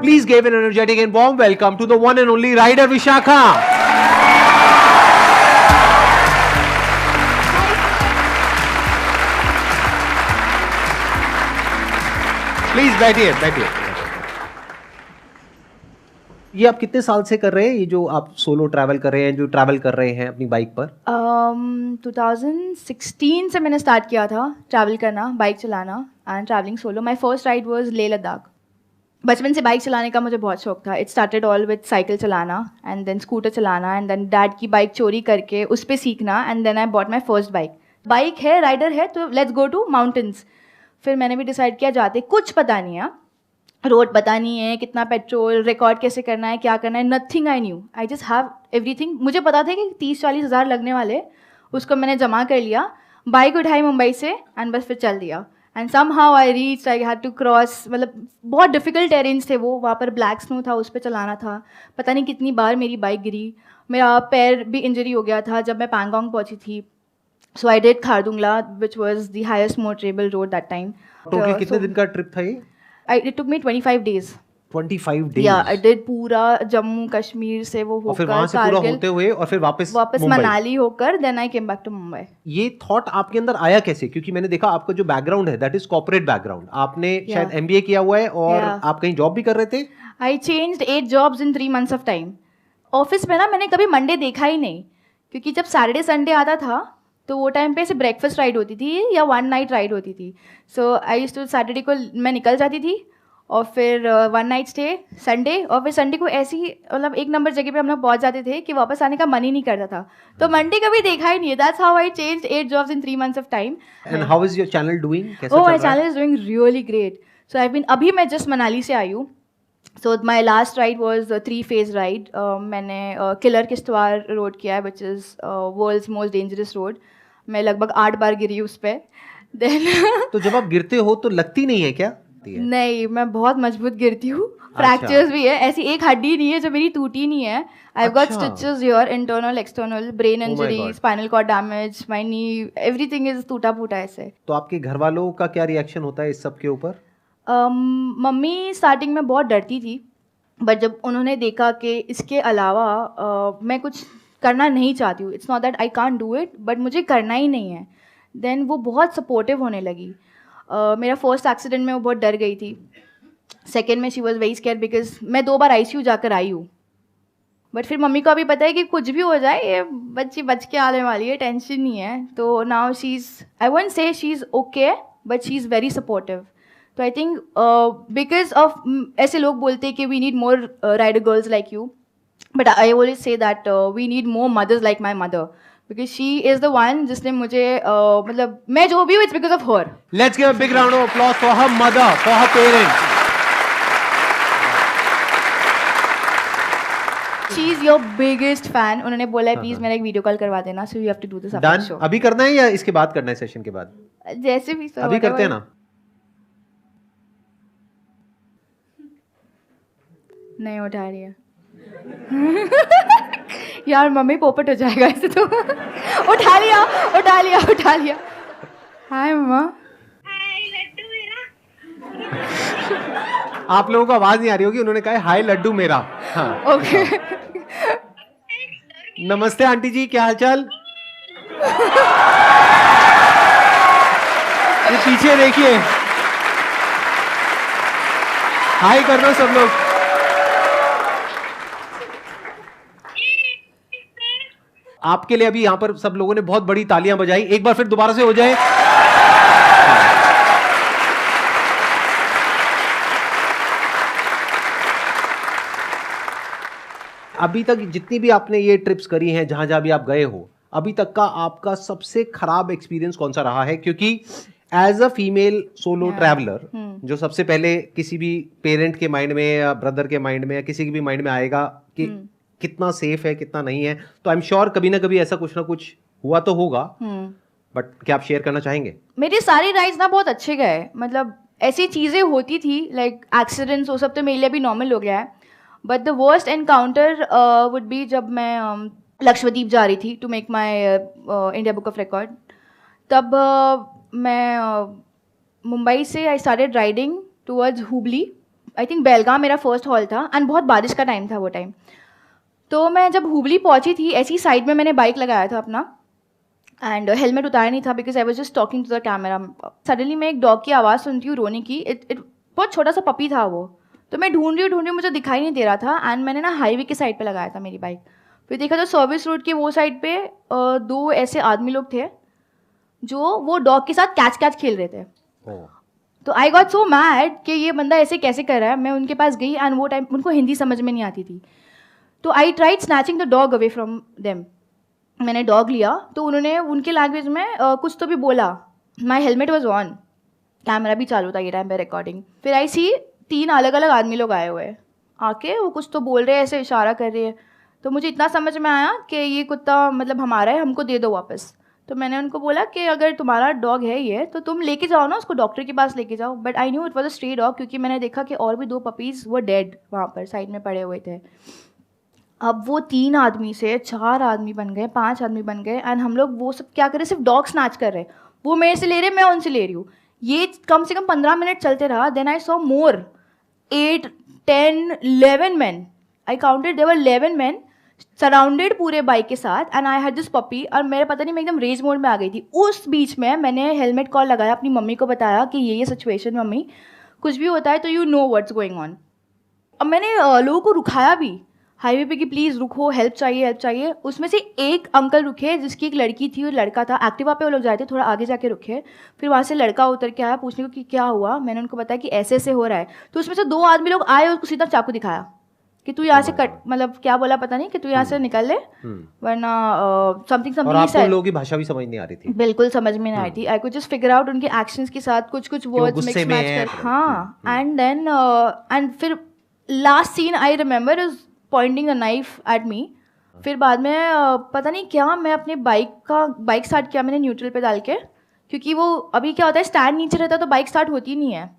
Please give an energetic and warm welcome to the one and only rider Vishakha. Please बैठिए बैठिए। ये आप कितने साल से कर रहे हैं, ये जो आप सोलो ट्रैवल कर रहे हैं, जो ट्रैवल कर रहे हैं अपनी बाइक पर? 2016 से मैंने स्टार्ट किया था ट्रैवल करना, बाइक चलाना and travelling solo. My first ride was Leh Ladakh. बचपन से बाइक चलाने का मुझे बहुत शौक था। It started all with cycle चलाना एंड देन स्कूटर चलाना एंड देन डैड की बाइक चोरी करके उस पर सीखना and then I bought my first bike. Bike है, राइडर है, तो लेट्स गो टू माउंटेन्स। फिर मैंने भी डिसाइड किया जाते कुछ पता नहीं है, रोड पता नहीं है, कितना पेट्रोल, रिकॉर्ड कैसे करना है, क्या करना है, nothing I knew. I just have everything. मुझे पता था कि 30-40 हज़ार लगने वाले, उसको मैंने जमा कर लिया, बाइक उठाई मुंबई से एंड बस फिर चल दिया। And somehow I reach, I had to cross, मतलब बहुत डिफिकल्ट टेरेन्स थे वो, वहाँ पर ब्लैक स्नो था, उस पर चलाना था। पता नहीं कितनी बार मेरी बाइक गिरी, मेरा पैर भी इंजरी हो गया था जब मैं पैंगोंग पहुँची थी। So I did Khardungla which was the highest motorable road that time. Total कितने दिन का ट्रिप था ये? It took me 25 days. 25 days? Yeah, I did पूरा जम्मू कश्मीर से वो होकर, और फिर वहां से पूरा होते हुए और फिर वापस मनाली होकर then I came back to Mumbai. ये थॉट आपके अंदर आया कैसे? क्योंकि मैंने देखा आपका जो बैकग्राउंड है दैट इज कॉर्पोरेट बैकग्राउंड, आपने शायद एमबीए किया हुआ है और आप कहीं जॉब भी कर रहे थे। आई changed 8 jobs in 3 months of time. Office में ना मैंने कभी मंडे देखा ही नहीं, क्योंकि जब सैटरडे संडे आता था तो वो टाइम पे सिर्फ ब्रेकफास्ट राइड होती थी या 1 night राइड होती थी। So I used to Saturday को मैं निकल जाती थी और फिर 1 night स्टे संडे, और फिर संडे को ऐसी मतलब एक नंबर जगह पे हम लोग पहुंच जाते थे कि वापस आने का मन ही नहीं करता था। तो मंडे कभी देखा ही नहीं है। That's how I changed 8 jobs in 3 months of time. And how is your channel doing? कैसा चल रहा है? My channel is doing really great. So I been, अभी मैं जस्ट मनाली से आई हूँ। So my last ride was 3-phase ride. मैंने किलर किश्तवाड़ रोड किया है which is world's most dangerous road. मैं लगभग 8 बार गिरी उस पर। देन तो जब आप गिरते हो तो लगती नहीं है क्या? नहीं, मैं बहुत मजबूत गिरती हूँ। फ्रैक्चर्स भी है, ऐसी एक हड्डी नहीं है जो मेरी टूटी नहीं है। I have got stitches here, internal external, brain injury, spinal cord damage, my knee, everything is टूटा फूटा ऐसे। तो आपके घर वालों का क्या रिएक्शन होता है इस सब के ऊपर? मम्मी स्टार्टिंग में बहुत डरती थी, बट जब उन्होंने देखा कि इसके अलावा मैं कुछ करना नहीं चाहती हूँ, it's not that I can't do it, but मुझे करना ही नहीं है, देन वो बहुत सपोर्टिव होने लगी। मेरा फर्स्ट एक्सीडेंट में वो बहुत डर गई थी। सेकेंड में she was very scare because मैं 2 बार आईसीयू जाकर आई हूँ। बट फिर मम्मी को अभी पता है कि कुछ भी हो जाए ये बच्ची बच के आने वाली है, टेंशन नहीं है। तो now she is, I won't say she is okay, but she is very supportive. तो आई थिंक बिकॉज ऑफ, ऐसे लोग बोलते हैं कि we need more rider girls like you, but I always say that we need more mothers like my mother, because she is the one जिसने मुझे मतलब मैं जो भी हूँ it's because of her. Let's give a big round of applause for her mother, for her parents. She is your biggest fan. उन्होंने बोला है प्लीज मेरा एक वीडियो कॉल करवा देना, so you have to do this after the show. अभी करना है या इसके बाद करना है, सेशन के बाद? जैसे भी सर अभी करते हैं ना? नहीं उठा रही है यार मम्मी पोपट हो जाएगा ऐसे तो उठा लिया उठा लिया उठा लिया। हाय मम्मा। आप लोगों को आवाज नहीं आ रही होगी, उन्होंने कहा हाय लड्डू मेरा। हाँ, ओके। नमस्ते आंटी जी, क्या हालचाल? ये पीछे देखिए, हाय कर दो सब लोग। आपके लिए अभी यहाँ पर सब लोगों ने बहुत बड़ी तालियां बजाई, एक बार फिर दोबारा से हो जाए। अभी तक जितनी भी आपने ये ट्रिप्स करी हैं, जहां जहां भी आप गए हो, अभी तक का आपका सबसे खराब एक्सपीरियंस कौन सा रहा है? क्योंकि as a female solo traveller, जो सबसे पहले किसी भी पेरेंट के माइंड में या ब्रदर के माइंड में या किसी के भी माइंड में आएगा कि कितना सेफ है कितना नहीं है, तो आई एम श्योर कभी ना कभी ऐसा कुछ ना कुछ हुआ तो होगा, बट क्या आप शेयर करना चाहेंगे? मेरे सारे राइड्स ना बहुत अच्छे गए, मतलब ऐसी चीज़ें होती थी लाइक एक्सीडेंट्स, वो सब तो मेरे लिए भी नॉर्मल हो गया है। But the worst encounter would be जब मैं लक्षद्वीप जा रही थी to make my India book of record. तब मैं मुंबई से I started riding towards Hubli, I think Belgaum मेरा फर्स्ट हॉल था एंड बहुत बारिश का टाइम था वो टाइम। तो मैं जब हुबली पहुंची थी, ऐसी साइड में मैंने बाइक लगाया था अपना एंड हेलमेट उतारा नहीं था because I was just talking to the camera. Suddenly मैं एक डॉग की आवाज़ सुनती हूँ रोने की। इट बहुत छोटा सा पपी था वो। तो मैं ढूंढ रही हूँ, मुझे दिखाई नहीं दे रहा था एंड मैंने ना हाईवे के साइड पे लगाया था मेरी बाइक। फिर देखा तो सर्विस रोड के वो साइड पे 2 ऐसे आदमी लोग थे जो वो डॉग के साथ कैच कैच खेल रहे थे। तो आई गॉट सो मैड कि ये बंदा ऐसे कैसे कर रहा है। मैं उनके पास गई एंड वो टाइम उनको हिंदी समझ में नहीं आती थी। तो I tried snatching the dog away from them. मैंने डॉग लिया तो उन्होंने उनके लैंग्वेज में कुछ तो भी बोला। माई हेलमेट वॉज ऑन, कैमरा भी चालू था ये टाइम पे रिकॉर्डिंग। फिर आई सी 3 अलग अलग आदमी लोग आए हुए आके, वो कुछ तो बोल रहे हैं, ऐसे इशारा कर रहे हैं। तो मुझे इतना समझ में आया कि ये कुत्ता मतलब हमारा है, हमको दे दो वापस। तो मैंने उनको बोला कि अगर तुम्हारा डॉग है ये तो तुम लेके जाओ ना, उसको डॉक्टर के पास लेके जाओ। But I knew it was a stray dog क्योंकि मैंने देखा कि और भी 2 पपीज़ वो डेड वहाँ पर साइड में पड़े हुए थे। अब वो 3 आदमी से 4 आदमी बन गए, 5 आदमी बन गए एंड हम लोग वो सब क्या कर रहे, सिर्फ डॉग स्नैच कर रहे। वो मेरे से ले रहे, मैं उनसे ले रही हूँ। ये कम से कम 15 मिनट चलते रहा। Then I saw more 8, 10, 11 men. I counted, there were 11 men surrounded पूरे बाइक के साथ and I had this puppy. और मेरे पता नहीं मैं एकदम रेज मोड में आ गई थी। उस बीच में मैंने हेलमेट कॉल लगाया, अपनी मम्मी को बताया कि ये सिचुएशन, मम्मी कुछ भी होता है तो you know what's going on. अब मैंने लोगों को रुकाया भी हाईवे पे कि प्लीज़ रुको, हेल्प चाहिए हेल्प चाहिए। उसमें से एक अंकल रुके जिसकी एक लड़की थी और लड़का था। एक्टिवा पे वो लोग जाए थे, थोड़ा आगे जाके रुके। फिर वहाँ से लड़का उतर के आया पूछने को कि क्या हुआ। मैंने उनको बताया कि ऐसे ऐसे हो रहा है। तो उसमें से 2 आदमी लोग आए और उसको सीधा चाकू दिखाया कि तू यहाँ से कट, मतलब क्या बोला पता नहीं, कि तू यहाँ से निकल ले वरना समथिंग और आपको लोगों की भाषा भी समझ नहीं आ रही थी? बिल्कुल समझ में नहीं आई थी। I could just figure out उनके एक्शंस के साथ कुछ कुछ वर्ड्स मिक्स मैच कर। हाँ एंड देन एंड फिर last scene I remember is pointing a knife at me. फिर बाद में पता नहीं क्या, मैं अपने बाइक स्टार्ट किया मैंने न्यूट्रल पे डाल के, क्योंकि वो अभी क्या होता है स्टैंड नीचे रहता तो बाइक स्टार्ट होती नहीं है।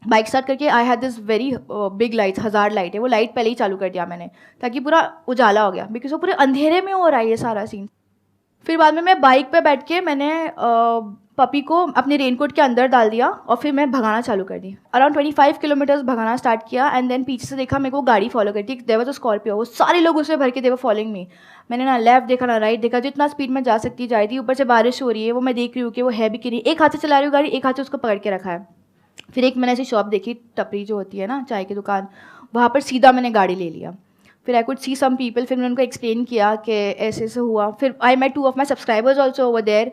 बाइक स्टार्ट करके I had this very big lights, 1000 light है, वो लाइट पहले ही चालू कर दिया मैंने ताकि पूरा उजाला हो गया, बिकॉज वो पूरे अंधेरे में हो रहा है ये सारा सीन। फिर बाद में मैं बाइक पे बैठ के मैंने पपी को अपने रेनकोट के अंदर डाल दिया और फिर मैं भगाना चालू कर दी। अराउंड 25 किलोमीटर्स भगाना स्टार्ट किया एंड देन पीछे से देखा मेरे को गाड़ी फॉलो करती। देयर वाज अ स्कॉर्पियो, वो सारे लोग उसमें भर के दे वर फॉलोइंग मी। मैंने ना लेफ्ट देखा ना राइट देखा, जितना स्पीड में जा सकती जा रही थी। ऊपर से बारिश हो रही है, वो मैं देख रही हूँ कि वो है भी कि नहीं। एक हाथ से चला रही हूँ गाड़ी, एक हाथ से उसको पकड़ के रखा है। फिर एक मैंने ऐसी शॉप देखी, टपरी जो होती है ना चाय की दुकान, वहाँ पर सीधा मैंने गाड़ी ले लिया। फिर I could see some people, फिर मैंने उनको एक्सप्लेन किया कि ऐसे ऐसे हुआ। फिर I met 2 of my subscribers also over there.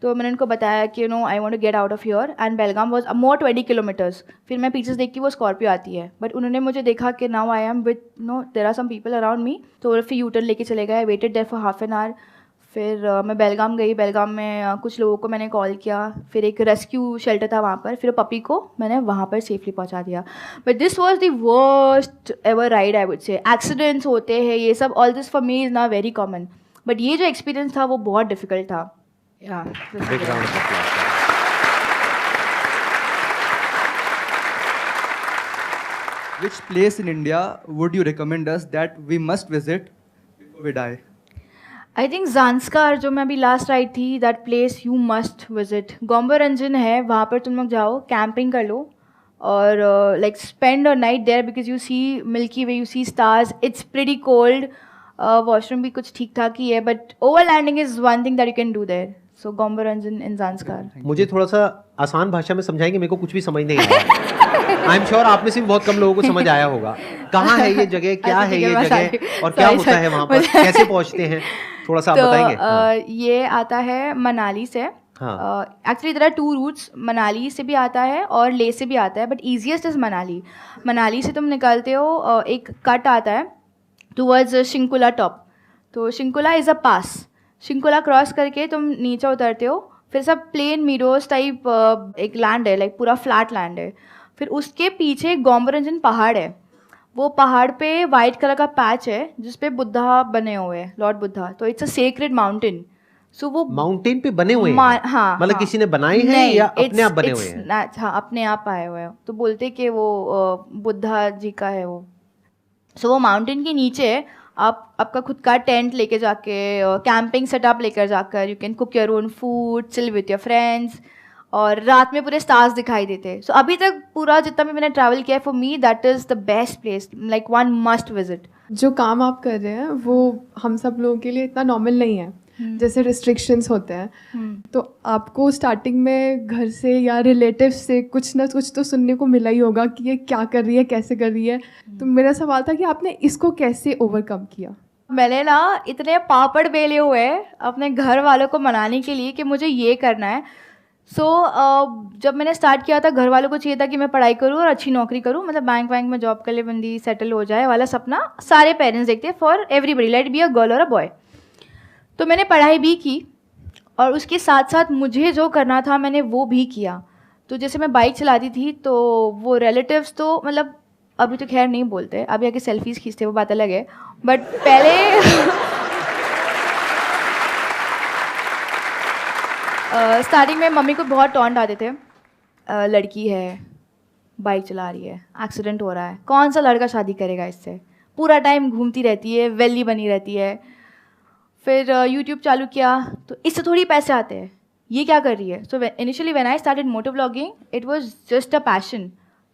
तो मैंने उनको बताया कि you know I want to get out of here and Belgaum was more 20 kilometres. फिर मैं पीछे से देख के वो स्कॉर्पियो आती है, बट उन्होंने मुझे देखा कि now I am with no there are some people around me, तो फिर यूटर्न लेके चले गए। Waited there for half an hour. फिर मैं बेलगाम गई। बेलगाम में कुछ लोगों को मैंने कॉल किया। फिर एक रेस्क्यू शेल्टर था वहाँ पर, फिर पपी को मैंने वहाँ पर सेफली पहुँचा दिया। But this was the worst ever ride I would say. Accidents होते हैं ये सब, all this for me is not very common, but ये जो एक्सपीरियंस था वो बहुत डिफिकल्ट था। Which place in India would you recommend us that we must visit before we die? I think Zanskar जो मैं अभी लास्ट राइड थी, that place you must visit. Gomboranjan है, वहाँ पर तुम लोग जाओ, कैंपिंग कर लो और like spend a night there because you see milky way, you see stars. It's pretty cold, washroom भी कुछ ठीक ठाक ही है, but overlanding is one thing that you can do there. So Gomboranjan in Zanskar. मुझे थोड़ा सा आसान भाषा में समझाएंगे, मेरे को कुछ भी समझ नहीं आया। आई एम श्योर आप में से बहुत कम लोगों को समझ आया होगा। कहाँ है ये जगह, क्या है ये जगह और क्या होता है वहाँ पर, कैसे पहुँचते हैं, थोड़ा सा आप बताएंगे? ये आता है मनाली से। Actually there are 2 routes, Manali से भी आता है और ले से भी आता है, but easiest is Manali. Manali से तुम निकलते हो, एक कट आता है टूवर्ड्स शिंकुला टॉप। तो Shinkula is a pass. Shinkula cross करके तुम नीचे उतरते हो, फिर सब प्लेन मीडोज टाइप एक लैंड है, लाइक पूरा फ्लैट लैंड है। फिर उसके पीछे गोम्बोरंजन पहाड़ है। वो पहाड़ पे वाइट कलर का पैच है जिसपे बुद्धा बने हुए हैं, लॉर्ड बुद्धा। तो इट्स अ सेक्रेड माउंटेन। सो वो माउंटेन पे बने हुए हैं? हाँ, मतलब किसी ने बनाए हैं या अपने आप बने हुए हैं? हाँ, अपने आप आए हुए हैं। तो बोलते कि वो बुद्धा जी का है वो। सो वो माउंटेन के नीचे आप आपका खुद का टेंट लेके जाके, कैंपिंग सेटअप लेकर जाकर, you can cook your own food, chill with your friends. और रात में पूरे स्टार्स दिखाई देते. सो अभी तक पूरा जितना भी मैंने ट्रैवल किया है, for me that is the best place, like one must visit. जो काम आप कर रहे हैं वो हम सब लोगों के लिए इतना नॉर्मल नहीं है. जैसे रिस्ट्रिक्शंस होते हैं, तो आपको स्टार्टिंग में घर से या रिलेटिव से कुछ ना कुछ तो सुनने को मिला ही होगा कि ये क्या कर रही है, कैसे कर रही है. तो मेरा सवाल था कि आपने इसको कैसे ओवरकम किया. मैंने ना इतने पापड़ बेले हुए अपने घर वालों को मनाने के लिए कि मुझे ये करना है. जब मैंने स्टार्ट किया था, घर वालों को चाहिए था कि मैं पढ़ाई करूँ और अच्छी नौकरी करूँ, मतलब बैंक में जॉब कर ले, बंदी सेटल हो जाए वाला सपना सारे पेरेंट्स देखते हैं for everybody, let be a girl और अ बॉय. तो मैंने पढ़ाई भी की और उसके साथ साथ मुझे जो करना था मैंने वो भी किया. तो जैसे मैं बाइक चलाती थी तो वो रिलेटिव्स तो मतलब अभी तो खैर नहीं बोलते, अभी आके सेल्फीज़ खींचते, वो बात अलग है. बट पहले स्टार्टिंग में मम्मी को बहुत टॉन्ट आते थे. लड़की है, बाइक चला रही है, एक्सीडेंट हो रहा है, कौन सा लड़का शादी करेगा इससे, पूरा टाइम घूमती रहती है, वेली बनी रहती है. फिर यूट्यूब चालू किया तो इससे थोड़ी पैसे आते हैं, ये क्या कर रही है. So initially when I started moto vlogging it was just a passion.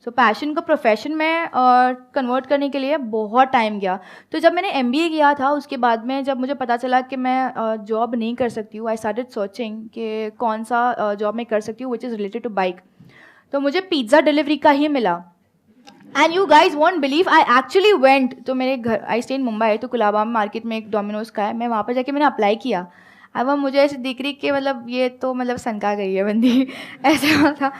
So passion को प्रोफेशन में कन्वर्ट करने के लिए बहुत टाइम गया. तो जब मैंने MBA किया था उसके बाद में जब मुझे पता चला कि मैं जॉब नहीं कर सकती हूँ, आई स्टार्टेड सर्चिंग कि कौन सा जॉब मैं कर सकती हूँ which is related to bike. तो मुझे पिज़्ज़ा डिलीवरी का ही मिला. And you guys won't believe, I actually went. तो मेरे घर, आई स्टे इन मुंबई, तो कुलाबा मार्केट में एक डोमिनोज का है, मैं वहाँ पर जाके मैंने अप्लाई किया. अब वो मुझे ऐसे दिख रही कि मतलब ये तो मतलब सनका गई है बंदी ऐसा था.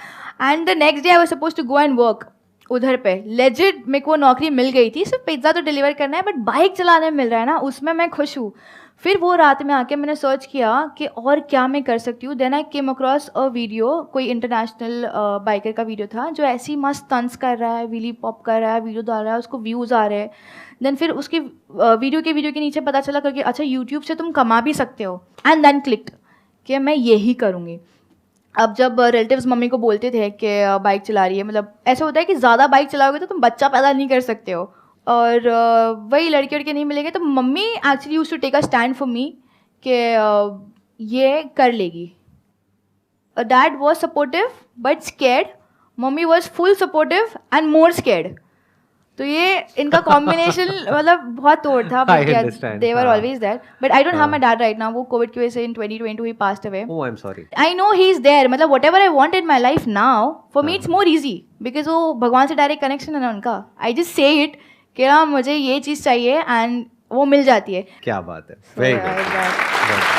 And the next day I was suppose to go and work उधर पे. लेजिट मेरे को नौकरी मिल गई थी, सिर्फ पिज़्ज़ा तो डिलीवर करना है, बट बाइक चलाने में मिल रहा है ना, उसमें मैं खुश हूँ. फिर वो रात में आके मैंने सर्च किया कि और क्या मैं कर सकती हूँ. Then I came across a video, कोई इंटरनेशनल बाइकर का वीडियो था जो ऐसे ही मस्त स्टंट्स कर रहा है, व्हीली पॉप कर रहा है, वीडियो डाल रहा है, उसको व्यूज़ आ रहे हैं. देन फिर उसके वीडियो के नीचे पता चला करके अच्छा यूट्यूब से तुम कमा भी सकते हो. एंड देन क्लिक्ड कि मैं यही करूँगी. अब जब रिलेटिव्स मम्मी को बोलते थे कि बाइक चला रही है, मतलब ऐसा होता है कि ज़्यादा बाइक चलाओगे तो तुम बच्चा पैदा नहीं कर सकते हो, और वही लड़के लड़के नहीं मिलेंगे. तो mummy actually used to take a stand for me कि ये कर लेगी. Dad was supportive but scared, mummy was full supportive and more scared. तो ये इनका कॉम्बिनेशन मतलब बहुत तोड़ था. They were always there, but I don't have my dad right now. वो कोविड की वजह से इन 2022 ही passed away. Oh I am sorry. I know he is there, मतलब what ever I want in my life now for me it's more easy because वो भगवान से direct connection है ना उनका. आई जस्ट से इट कि हाँ मुझे ये चीज़ चाहिए एंड वो मिल जाती है. क्या बात है, very good.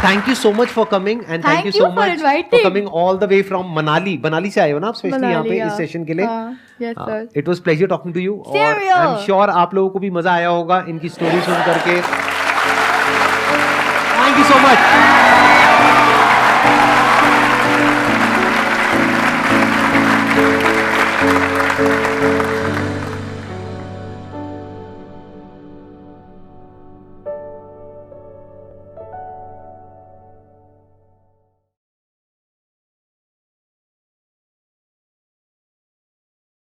Thank you so much for coming and thank you so much for coming all the way from Manali. Manali से आए हो ना आप स्पेशली यहाँ पे इस सेशन के लिए. Yes sir. It was pleasure talking to you. और I'm sure आप लोगों को भी मजा आया होगा इनकी स्टोरी सुन करके. Thank you so much.